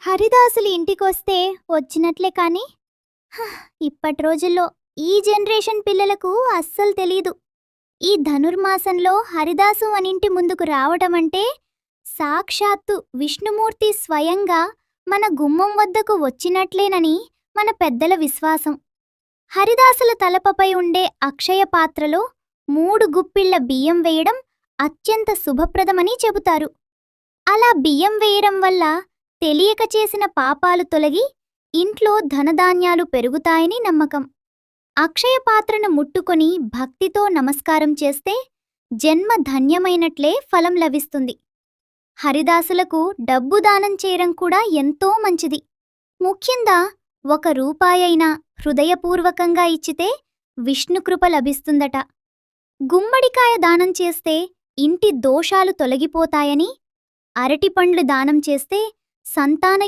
హరిదాసులు ఇంటికొస్తే వచ్చినట్లే కాని హ, ఇప్పటి రోజుల్లో ఈ జనరేషన్ పిల్లలకు అస్సలు తెలీదు. ఈ ధనుర్మాసంలో హరిదాసు అనింటి ముందుకు రావటమంటే సాక్షాత్తు విష్ణుమూర్తి స్వయంగా మన గుమ్మం వద్దకు వచ్చినట్లేనని మన పెద్దల విశ్వాసం. హరిదాసుల తలపపై ఉండే అక్షయ పాత్రలో 3 గుప్పిళ్ల బియ్యం వేయడం అత్యంత శుభప్రదమని చెబుతారు. అలా బియ్యం వేయడం వల్ల తెలియక చేసిన పాపాలు తొలగి ఇంట్లో ధనధాన్యాలు పెరుగుతాయని నమ్మకం. అక్షయ పాత్రను ముట్టుకొని భక్తితో నమస్కారం చేస్తే జన్మ ధన్యమైనట్లే ఫలం లభిస్తుంది. హరిదాసులకు డబ్బు దానం చేయడం కూడా ఎంతో మంచిది. ముఖ్యంగా 1 రూపాయైనా హృదయపూర్వకంగా ఇచ్చితే విష్ణుకృప లభిస్తుందట. గుమ్మడికాయ దానం చేస్తే ఇంటి దోషాలు తొలగిపోతాయని, అరటిపండ్లు దానం చేస్తే సంతాన